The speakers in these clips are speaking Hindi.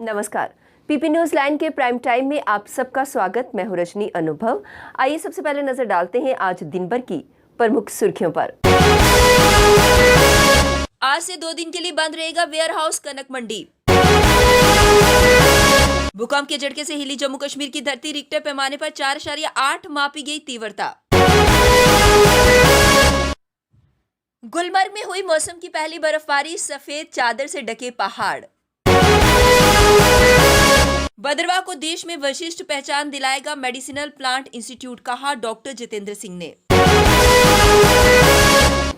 नमस्कार। पीपी न्यूज लाइन के प्राइम टाइम में आप सबका स्वागत। मैं हूं रजनी अनुभव। आइए सबसे पहले नजर डालते हैं आज दिन भर की प्रमुख सुर्खियों पर। आज से 2 दिन के लिए बंद रहेगा वेयर हाउस कनक मंडी। भूकंप के झटके से हिली जम्मू कश्मीर की धरती। रिक्टर पैमाने पर 4.8 मापी गई तीव्रता। गुलमर्ग में हुई मौसम की पहली बर्फबारी। सफेद चादर से ढके पहाड़। भद्रवाह को देश में विशिष्ट पहचान दिलाएगा मेडिसिनल प्लांट इंस्टीट्यूट, कहा डॉक्टर जितेंद्र सिंह ने।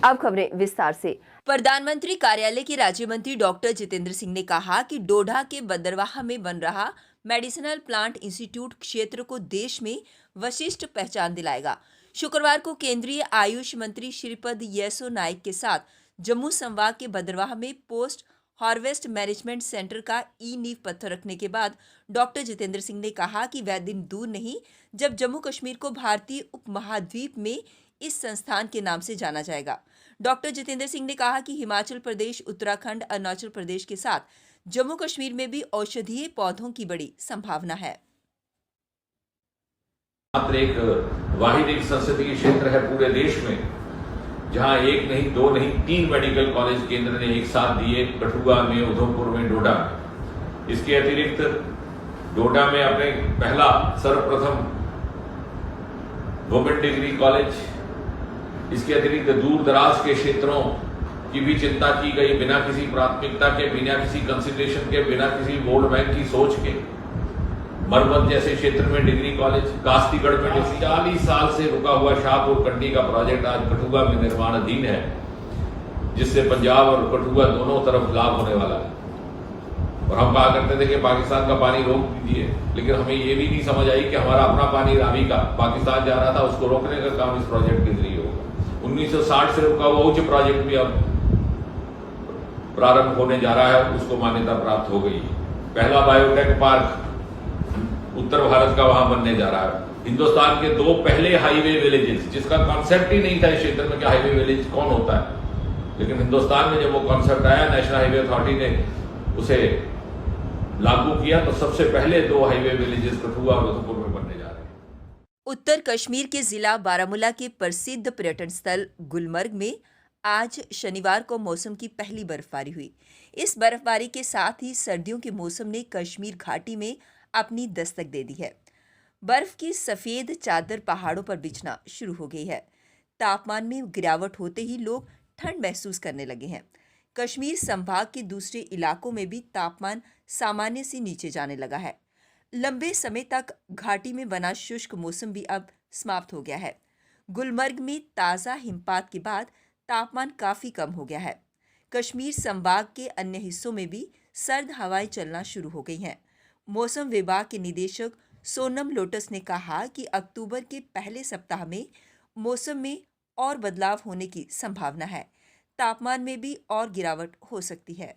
अब खबरें विस्तार से। प्रधानमंत्री कार्यालय के राज्य मंत्री डॉक्टर जितेंद्र सिंह ने कहा कि डोडा के भद्रवाह में बन रहा मेडिसिनल प्लांट इंस्टीट्यूट क्षेत्र को देश में विशिष्ट पहचान दिलाएगा। शुक्रवार को केंद्रीय आयुष मंत्री श्रीपद येसो नाइक के साथ जम्मू संभाग के भद्रवाह में पोस्ट हार्वेस्ट मैनेजमेंट सेंटर का नींव पत्थर रखने के बाद डॉक्टर जितेंद्र सिंह ने कहा कि वह दिन दूर नहीं जब जम्मू कश्मीर को भारतीय उपमहाद्वीप में इस संस्थान के नाम से जाना जाएगा। डॉक्टर जितेंद्र सिंह ने कहा कि हिमाचल प्रदेश, उत्तराखंड, अरुणाचल प्रदेश के साथ जम्मू कश्मीर में भी औषधीय पौधों की बड़ी संभावना है। मात्र एक वाहिद एक संसदीय क्षेत्र है पूरे देश में जहां एक नहीं, दो नहीं, 3 मेडिकल कॉलेज केंद्र ने एक साथ दिए, कठुआ में, उधमपुर में, डोडा में। इसके अतिरिक्त डोडा में अपने पहला सर्वप्रथम गवर्नमेंट डिग्री कॉलेज। इसके अतिरिक्त दूर दराज के क्षेत्रों की भी चिंता की गई, बिना किसी प्राथमिकता के, बिना किसी कंसिडरेशन के, बिना किसी वर्ल्ड बैंक की सोच के। मरबत जैसे क्षेत्र में डिग्री कॉलेज, कास्तीगढ़ में 40 साल से रुका हुआ शाहपुर कंडी का प्रोजेक्ट आज कठुआ में निर्माणाधीन है, जिससे पंजाब और कठुआ दोनों तरफ लाभ होने वाला है। और हम कहा करते थे कि पाकिस्तान का पानी रोक दीजिए, लेकिन हमें ये भी नहीं समझ आई कि हमारा अपना पानी रावी का पाकिस्तान जा रहा था, उसको रोकने का काम इस प्रोजेक्ट के जरिए होगा। 1960 से रुका हुआ उच्च प्रोजेक्ट भी अब प्रारंभ होने जा रहा है, उसको मान्यता प्राप्त हो गई। पहला बायोटेक पार्क उत्तर भारत का वहां बनने जा रहा है। हिंदुस्तान के 2 पहले हाईवे विलेजेस, जिसका कॉन्सेप्ट ही नहीं था इस क्षेत्र में कि हाईवे विलेज कौन होता है, लेकिन हिंदुस्तान में जब वो कॉन्सेप्ट आया, नेशनल हाईवे अथॉरिटी ने उसे लागू किया, तो सबसे पहले 2 हाईवे विलेजेस कठुआ और उधमपुर में बनने जा रहे हैं। उत्तर कश्मीर के जिला बारामूला के प्रसिद्ध पर्यटन स्थल गुलमर्ग में आज शनिवार को मौसम की पहली बर्फबारी हुई। इस बर्फबारी के साथ ही सर्दियों के मौसम ने कश्मीर घाटी में अपनी दस्तक दे दी है। बर्फ की सफेद चादर पहाड़ों पर बिछना शुरू हो गई है। तापमान में गिरावट होते ही लोग ठंड महसूस करने लगे हैं। कश्मीर संभाग के दूसरे इलाकों में भी तापमान सामान्य से नीचे जाने लगा है। लंबे समय तक घाटी में बना शुष्क मौसम भी अब समाप्त हो गया है। गुलमर्ग में ताज़ा हिमपात के बाद तापमान काफ़ी कम हो गया है। कश्मीर संभाग के अन्य हिस्सों में भी सर्द हवाएं चलना शुरू हो गई हैं। मौसम विभाग के निदेशक सोनम लोटस ने कहा कि अक्टूबर के पहले सप्ताह में मौसम में और बदलाव होने की संभावना है। तापमान में भी और गिरावट हो सकती है।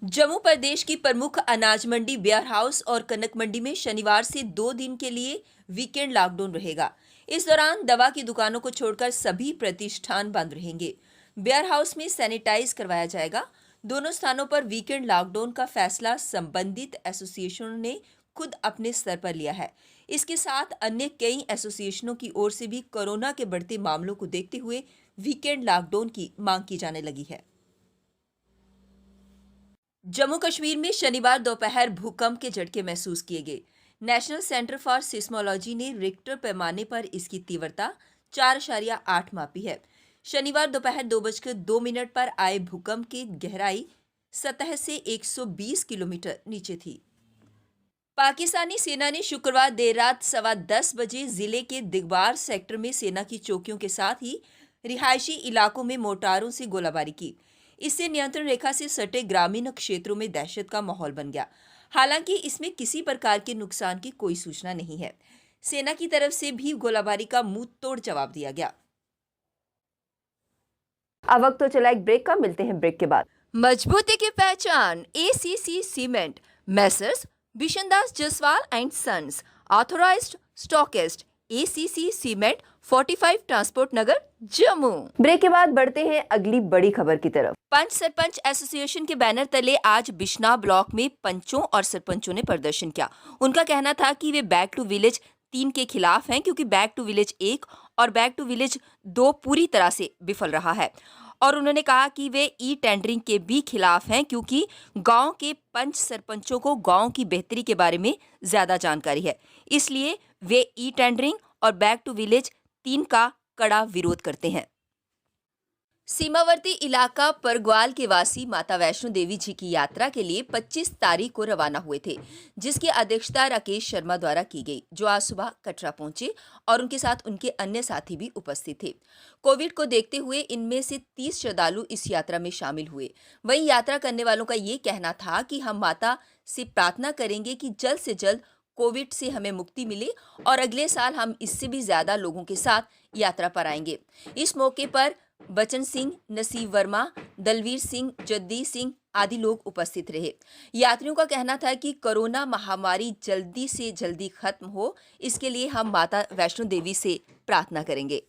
जम्मू प्रदेश की प्रमुख अनाज मंडी वेयर हाउस और कनक मंडी में शनिवार से 2 दिन के लिए वीकेंड लॉकडाउन रहेगा। इस दौरान दवा की दुकानों को छोड़कर सभी प्रतिष्ठान बंद रहेंगे। वेयर हाउस में सैनिटाइज करवाया जाएगा। दोनों स्थानों पर वीकेंड लॉकडाउन का फैसला संबंधित एसोसिएशनों ने खुद अपने स्तर पर लिया है। इसके साथ अन्य कई एसोसिएशनों की ओर से भी कोरोना के बढ़ते मामलों को देखते हुए वीकेंड लॉकडाउन की मांग की जाने लगी है। जम्मू कश्मीर में शनिवार दोपहर भूकंप के झटके महसूस किए गए। नेशनल सेंटर फॉर सिस्मोलॉजी ने रिक्टर पैमाने पर इसकी तीव्रता 4.8 मापी है। शनिवार दोपहर 2:02 पर आए भूकंप की गहराई सतह से 120 किलोमीटर नीचे थी। पाकिस्तानी सेना ने शुक्रवार देर रात 10:15 बजे जिले के दिगवार सेक्टर में सेना की चौकियों के साथ ही रिहायशी इलाकों में मोर्टारों से गोलाबारी की। इससे नियंत्रण रेखा से सटे ग्रामीण क्षेत्रों में दहशत का माहौल बन गया। हालांकि इसमें किसी प्रकार के नुकसान की कोई सूचना नहीं है। सेना की तरफ से भी गोलाबारी का मुंह तोड़ जवाब दिया गया। अब वक्त तो चला एक ब्रेक का, मिलते हैं ब्रेक के बाद। मजबूती की पहचान ACC cement, messrs Bishandas Jaswal and sons, authorised stockist. ACC cement 45 transport Nagar Jammu. Break के बाद बढ़ते हैं अगली बड़ी खबर की तरफ। पंच सरपंच एसोसिएशन के बैनर तले आज बिश्ना ब्लॉक में पंचों और सरपंचों ने प्रदर्शन किया। उनका कहना था कि वे बैक टू विलेज 3 के खिलाफ हैं, क्योंकि बैक टू विलेज 1 और बैक टू विलेज 2 पूरी तरह से विफल रहा है। और उन्होंने कहा कि वे ई टेंडरिंग के भी खिलाफ हैं, क्योंकि गांव के पंच सरपंचों को गांव की बेहतरी के बारे में ज्यादा जानकारी है, इसलिए वे ई टेंडरिंग और बैक टू विलेज 3 का कड़ा विरोध करते हैं। सीमावर्ती इलाका परग्वाल के वासी माता वैष्णो देवी जी की यात्रा के लिए 25 तारीख को रवाना हुए थे, जिसकी अध्यक्षता राकेश शर्मा द्वारा की गई, जो आज सुबह कटरा पहुंचे और उनके साथ उनके अन्य साथी भी उपस्थित थे। कोविड को देखते हुए इनमें से 30 श्रद्धालु इस यात्रा में शामिल हुए। वहीं यात्रा करने वालों का ये कहना था कि हम माता से प्रार्थना करेंगे कि जल्द से जल्द कोविड से हमें मुक्ति मिले और अगले साल हम इससे भी ज्यादा लोगों के साथ यात्रा पर आएंगे। इस मौके पर बचन सिंह, नसीब वर्मा, दलवीर सिंह, जद्दी सिंह आदि लोग उपस्थित रहे। यात्रियों का कहना था कि कोरोना महामारी जल्दी से जल्दी खत्म हो, इसके लिए हम माता वैष्णो देवी से प्रार्थना करेंगे।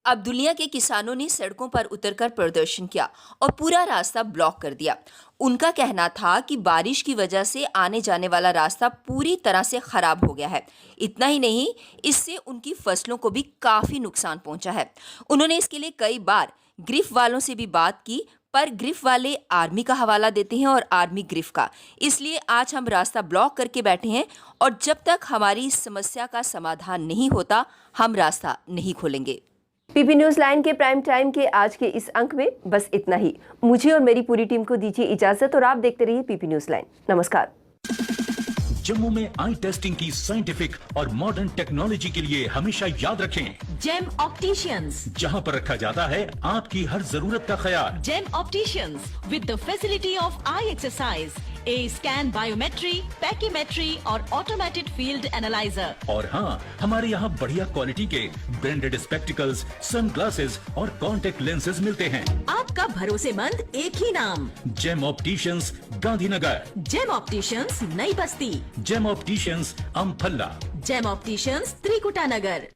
अब दुनिया के किसानों ने सड़कों पर उतरकर प्रदर्शन किया और पूरा रास्ता ब्लॉक कर दिया। उनका कहना था कि बारिश की वजह से आने जाने वाला रास्ता पूरी तरह से खराब हो गया है। इतना ही नहीं, इससे उनकी फसलों को भी काफी नुकसान पहुंचा है। उन्होंने इसके लिए कई बार ग्रिफ वालों से भी बात की, पर ग्रिफ वाले आर्मी का हवाला देते हैं और आर्मी ग्रिफ का। इसलिए आज हम रास्ता ब्लॉक करके बैठे हैं और जब तक हमारी इस समस्या का समाधान नहीं होता, हम रास्ता नहीं खोलेंगे। पीपी न्यूज लाइन के प्राइम टाइम के आज के इस अंक में बस इतना ही। मुझे और मेरी पूरी टीम को दीजिए इजाजत और आप देखते रहिए पीपी न्यूज लाइन। नमस्कार। जम्मू में आई टेस्टिंग की साइंटिफिक और मॉडर्न टेक्नोलॉजी के लिए हमेशा याद रखें जेम ऑप्टिशियंस, जहां पर रखा जाता है आपकी हर जरूरत का ख्याल। Gem opticians with the facility of eye exercise, A scan, biometry, pachymetry और ऑटोमेटेड फील्ड एनालाइजर। और हाँ, हमारे यहाँ बढ़िया क्वालिटी के ब्रांडेड स्पेक्टिकल्स, सनग्लासेस और कॉन्टेक्ट लेंसेज मिलते हैं। आपका भरोसेमंद एक ही नाम, Gem Opticians, Gandhinagar. Gem Opticians, Nai Basti. Gem Opticians, Amphalla. Gem Opticians, Trikuta नगर।